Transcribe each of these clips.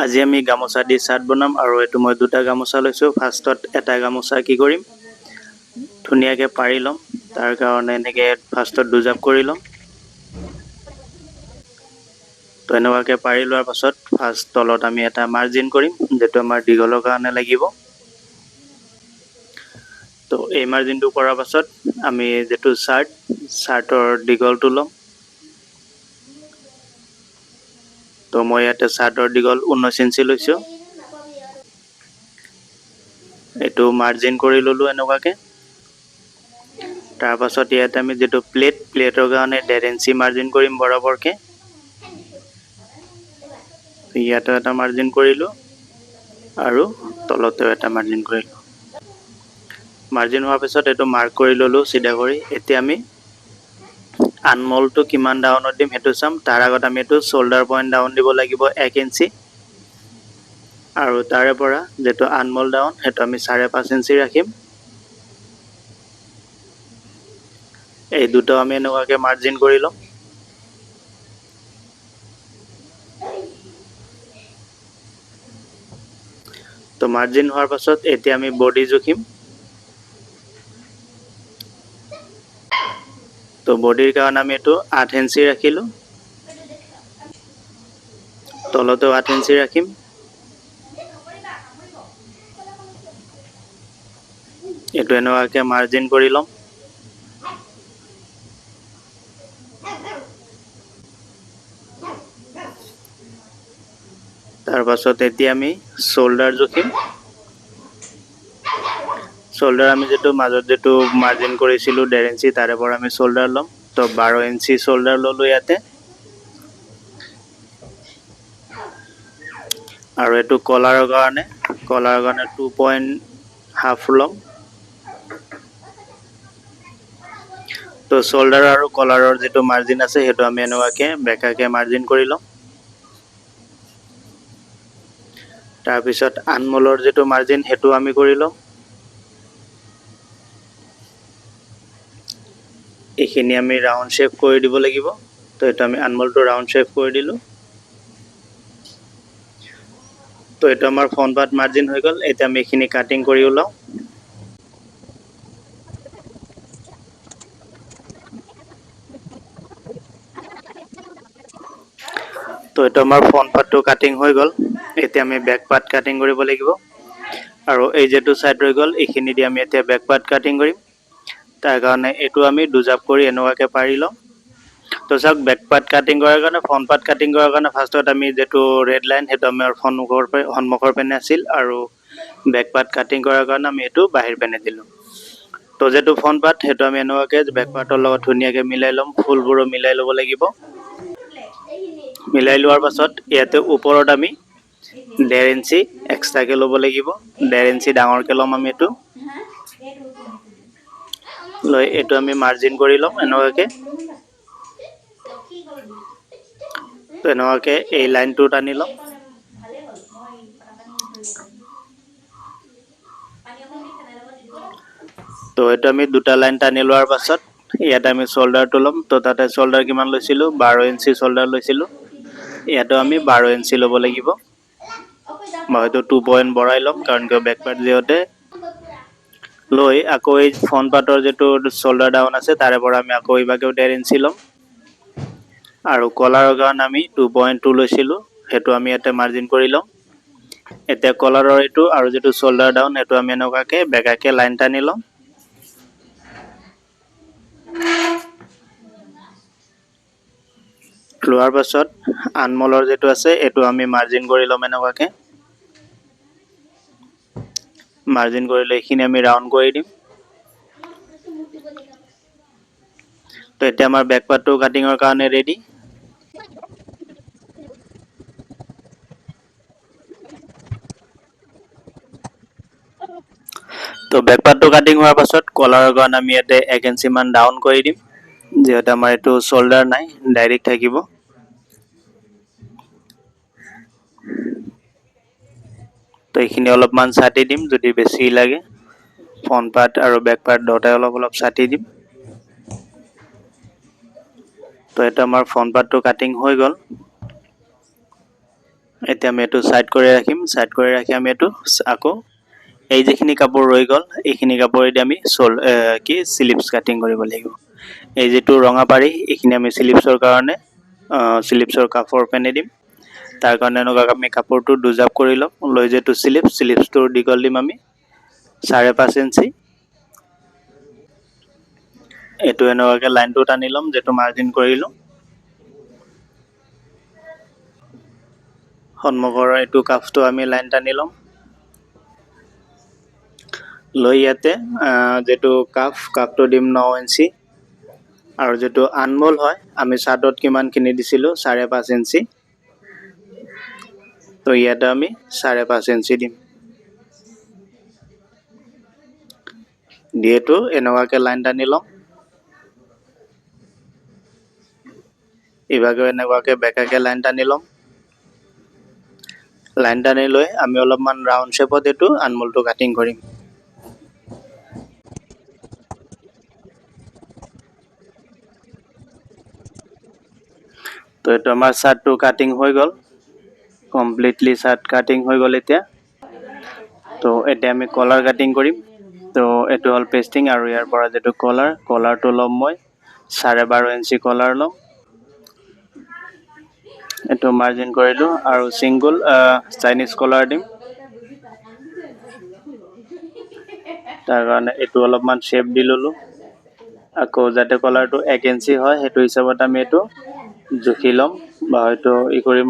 আজি আমি গামোচা দি চাৰ্ট বনাম আৰু এইটো মই দুটা গামোচা লৈছোঁ। ফাৰ্ষ্টত এটা গামোচা কি কৰিম, ধুনীয়াকৈ পাৰি ল'ম। তাৰ কাৰণে এনেকৈ ফাৰ্ষ্টত দুজাপ কৰি ল'ম। তো এনেকুৱাকৈ পাৰি লোৱাৰ পাছত ফাৰ্ষ্ট তলত আমি এটা মাৰ্জিন কৰিম, যিটো আমাৰ দীঘলৰ কাৰণে লাগিব। তো এই মাৰ্জিনটো কৰাৰ পাছত আমি যিটো চাৰ্টৰ দীঘলটো ল'ম। তো মই ইয়াতে চাৰ্টৰ দীঘল 19 ইঞ্চি লৈছোঁ। এইটো মাৰ্জিন কৰি ল'লোঁ এনেকুৱাকৈ। তাৰপাছত ইয়াতে আমি যিটো প্লেটৰ কাৰণে 1.5 ইঞ্চি মাৰ্জিন কৰিম বৰাবৰকৈ। ইয়াতো এটা মাৰ্জিন কৰিলোঁ আৰু তলতেও এটা মাৰ্জিন কৰিলোঁ। মাৰ্জিন হোৱাৰ পিছত এইটো মাৰ্ক কৰি ল'লোঁ চিধা কৰি। এতিয়া আমি আনমলটো কিমান ডাউনত দিম সেইটো চাম। তাৰ আগত আমি এইটো শ্বল্ডাৰ পইণ্ট ডাউন দিব লাগিব 1 ইঞ্চি। আৰু তাৰে পৰা যিটো আনমল ডাউন সেইটো আমি 5.5 ইঞ্চি ৰাখিম। এই দুটাও আমি এনেকুৱাকৈ মাৰ্জিন কৰি ল'ম। তো মাৰ্জিন হোৱাৰ পাছত এতিয়া আমি বডি জুখিম। তো বডিৰ কাৰণে আমি এইটো 8 ইঞ্চি ৰাখিলোঁ। তলতেও 8 ইঞ্চি ৰাখিম। এইটো এনেকুৱাকৈ মাৰ্জিন কৰি ল'ম। তাৰপাছত এতিয়া আমি শ্বল্ডাৰ জুখিম। শ্বল্ডাৰ আমি যিটো মাজত যিটো মাৰ্জিন কৰিছিলোঁ 1.5 ইঞ্চি, তাৰে পৰা আমি শ্বল্ডাৰ ল'ম। তো 12 ইঞ্চি শ্বল্ডাৰ ল'লোঁ ইয়াতে। আৰু এইটো কলাৰৰ কাৰণে 2.5 ল'ম। তো শ্বল্ডাৰ আৰু কলাৰৰ যিটো মাৰ্জিন আছে সেইটো আমি এনেকুৱাকৈ বেকাকৈ মাৰ্জিন কৰি ল'ম। তাৰপিছত আনমলৰ যিটো মাৰ্জিন সেইটো আমি কৰি ল'ম। এইখিনি আমি ৰাউণ্ড শ্বেপ কৰি দিব লাগিব। তো এইটো আমি আনমলটো ৰাউণ্ড শ্বেপ কৰি দিলোঁ। তো এইটো আমাৰ ফ্ৰণ্ট পাৰ্ট মাৰ্জিন হৈ গ'ল। এতিয়া আমি এইখিনি কাটিং কৰি ওলাওঁ। তো এইটো আমাৰ ফ্ৰণ্ট পাৰ্টটো কাটিং হৈ গ'ল। এতিয়া আমি বেক পাৰ্ট কাটিং কৰিব লাগিব। আৰু এই যিটো ছাইড ৰৈ গ'ল এইখিনি দি আমি এতিয়া বেক পাৰ্ট কাটিং কৰিম। তাৰ কাৰণে এইটো আমি দুজাপ কৰি এনেকুৱাকৈ পাৰি ল'ম। তো চাওক, বেক পাৰ্ট কাটিং কৰাৰ কাৰণে ফ্ৰণ্ট পাৰ্ট কাটিং কৰাৰ কাৰণে ফাৰ্ষ্টত আমি যিটো ৰেড লাইন সেইটো আমাৰ সন্মুখৰ পেনে আছিল, আৰু বেক পাৰ্ট কাটিং কৰাৰ কাৰণে আমি এইটো বাহিৰ পেনে দিলোঁ। তো যিটো ফ্ৰণ্ট পাৰ্ট সেইটো আমি এনেকুৱাকৈ বেক পাৰ্টৰ লগত ধুনীয়াকৈ মিলাই ল'ম। ফুলবোৰো মিলাই ল'ব লাগিব। মিলাই লোৱাৰ পাছত ইয়াতে ওপৰত আমি 1.5 ইঞ্চি এক্সট্ৰাকৈ ল'ব লাগিব। 1.5 ইঞ্চি ডাঙৰকৈ ল'ম আমি এইটো। লৈ এইটো আমি মাৰ্জিন কৰি ল'ম এনেকুৱাকৈ। তো এনেকুৱাকৈ এই লাইনটো টানি ল'ম। তো এইটো আমি দুটা লাইন টানি লোৱাৰ পাছত ইয়াতে আমি শ্বল্ডাৰটো ল'ম। তো তাতে শ্বল্ডাৰ কিমান লৈছিলোঁ, 12 ইঞ্চি শ্বল্ডাৰ লৈছিলোঁ। ইয়াতো আমি 12 ইঞ্চি ল'ব লাগিব। মই হয়তো 2 পইণ্ট বঢ়াই ল'ম, কাৰণ কিয় বেক পাৰ্ট যিহেতু। লৈ আকৌ এই ফ্ৰণ্ট পাৰ্টৰ যিটো শ্বল্ডাৰ ডাউন আছে তাৰে পৰা আমি আকৌ ইভাগেও 1.5 ইঞ্চি ল'ম। আৰু কলাৰৰ কাৰণে আমি 2.2 লৈছিলোঁ, সেইটো আমি ইয়াতে মাৰ্জিন কৰি ল'ম। এতিয়া কলাৰৰ এইটো আৰু যিটো শ্বল্ডাৰ ডাউন সেইটো আমি এনেকুৱাকৈ বেকাকৈ লাইন টানি ল'ম। লোৱাৰ পাছত আনমলৰ যিটো আছে এইটো আমি মাৰ্জিন কৰি ল'ম এনেকুৱাকৈ। মাৰ্জিন কৰিলে এইখিনি আমি ৰাউণ্ড কৰি দিম। তো এতিয়া আমাৰ বেক পাৰ্টটো কাটিঙৰ কাৰণে ৰেডি। তো বেক পাৰ্টটো কাটিং হোৱাৰ পাছত কলাৰৰ কাৰণে আমি ইয়াতে 1 ইঞ্চি মান ডাউন কৰি দিম, যিহেতু আমাৰ এইটো শ্বল্ডাৰ নাই, ডাইৰেক্ট থাকিব। তো এইখিনি অলপমান ছাটি দিম যদি বেছি লাগে। ফ্ৰণ্ট পাৰ্ট আৰু বেক পাৰ্ট দুটাই অলপ অলপ ছাটি দিম। তো এইটো আমাৰ ফ্ৰণ্ট পাৰ্টটো কাটিং হৈ গ'ল। এতিয়া আমি এইটো সাইড কৰি ৰাখিম, সাইড কৰি ৰাখি আমি এইটো আকৌ এই যিখিনি কাপোৰ ৰৈ গ'ল এইখিনি কাপোৰেদি আমি স্লিপছ কাটিং কৰিব লাগিব। এই যিটো ৰঙা পাৰি এইখিনি আমি স্লিপছৰ কাৰণে স্লিপছৰ কাপোৰ পেনে দিম। তাৰ কাৰণে এনেকুৱাকৈ আমি কাপোৰটো দুজাপ কৰি ল'ম, লৈ যিটো স্লিপছটোৰ দীঘল দিম আমি 5.5 ইঞ্চি। এইটো এনেকুৱাকৈ লাইনটো টানি ল'ম, যিটো মাৰ্জিন কৰিলোঁ। সন্মুখৰ এইটো কাফটো আমি লাইন টানি ল'ম, লৈ ইয়াতে যিটো কাফটো দিম 9 ইঞ্চি। আৰু যিটো আনমোল হয় আমি চাৰ্টত কিমানখিনি দিছিলোঁ 5.5 ইঞ্চি, তো ইয়াতে আমি 5.5 ইঞ্চি দিম। দিয়েটো এনেকুৱাকৈ লাইন টানি ল'ম। ইভাগে এনেকুৱাকৈ বেকাকৈ লাইন টানি ল'ম। লাইন টানি লৈ আমি অলপমান ৰাউণ্ড শ্বেপত এইটো আনমোলটো কাটিং কৰিম। তো এইটো আমাৰ চাৰ্টটো কাটিং হৈ গ'ল, কমপ্লিটলি চাৰ্ট কাটিং হৈ গ'ল এতিয়া। তো এতিয়া আমি কলাৰ কাটিং কৰিম। তো এইটো হ'ল পেষ্টিং, আৰু ইয়াৰ পৰা যিটো কলাৰটো ল'ম মই 12.5 ইঞ্চি কলাৰ ল'ম। এইটো মাৰ্জিন কৰিলোঁ আৰু চিংগুল চাইনিজ কলাৰ দিম। তাৰ কাৰণে এইটো অলপমান শ্বেপ দি ল'লোঁ। আকৌ যাতে কলাৰটো 1 ইঞ্চি হয় সেইটো হিচাপত আমি এইটো জুখি ল'ম, বা হয়তো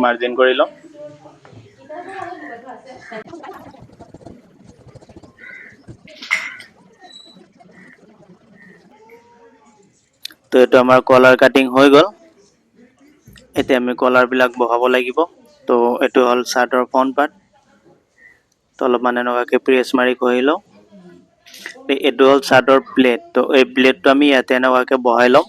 মাৰ্জিন কৰি ল'ম। তো এইটো আমাৰ কলাৰ কাটিং হৈ গ'ল। এতিয়া আমি কলাৰবিলাক বহাব লাগিব। তো এইটো হ'ল চাৰ্টৰ ফ্ৰণ্ট পাৰ্ট। তো অলপমান এনেকুৱাকৈ প্ৰেছ মাৰি ঘঁহি লওঁ। এইটো হ'ল চাৰ্টৰ প্লেট। তো এই প্লেটটো আমি ইয়াতে এনেকুৱাকৈ বহাই ল'ম।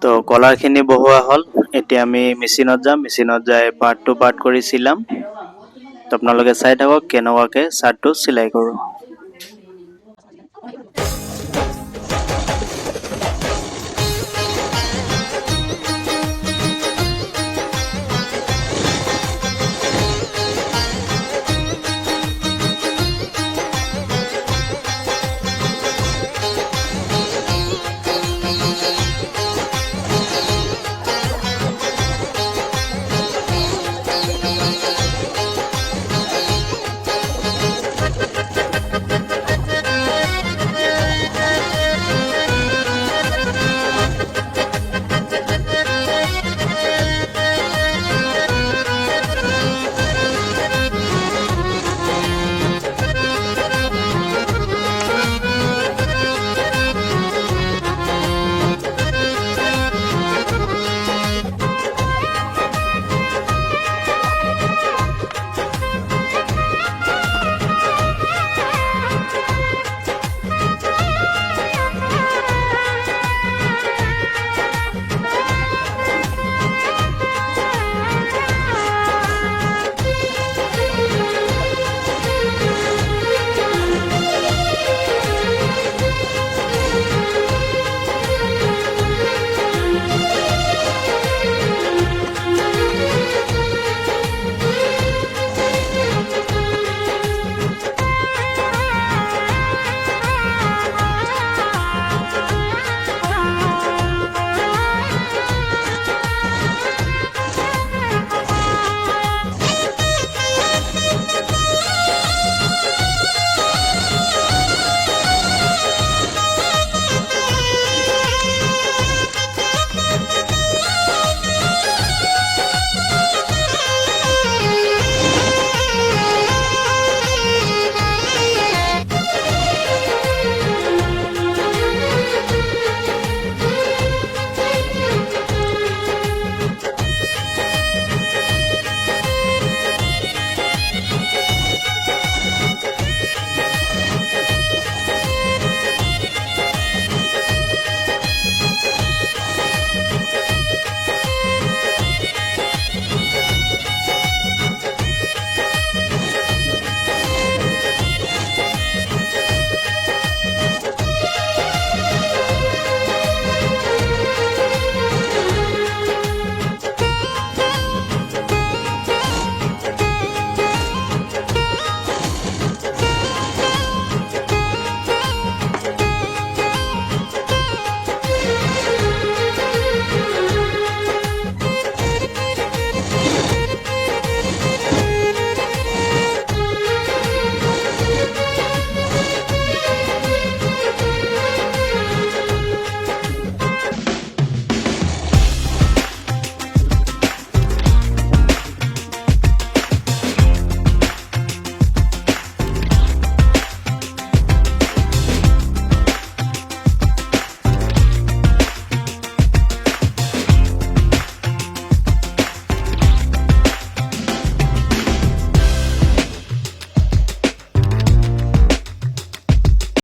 তো কলাৰখিনি বহোৱা হ'ল। এতিয়া আমি মেচিনত যাম, মেচিনত যাই পাৰ্ট টু পাৰ্ট কৰি চিলাম। তো আপোনালোকে চাই থাকক কেনেকুৱাকৈ চাৰ্টটো চিলাই কৰোঁ।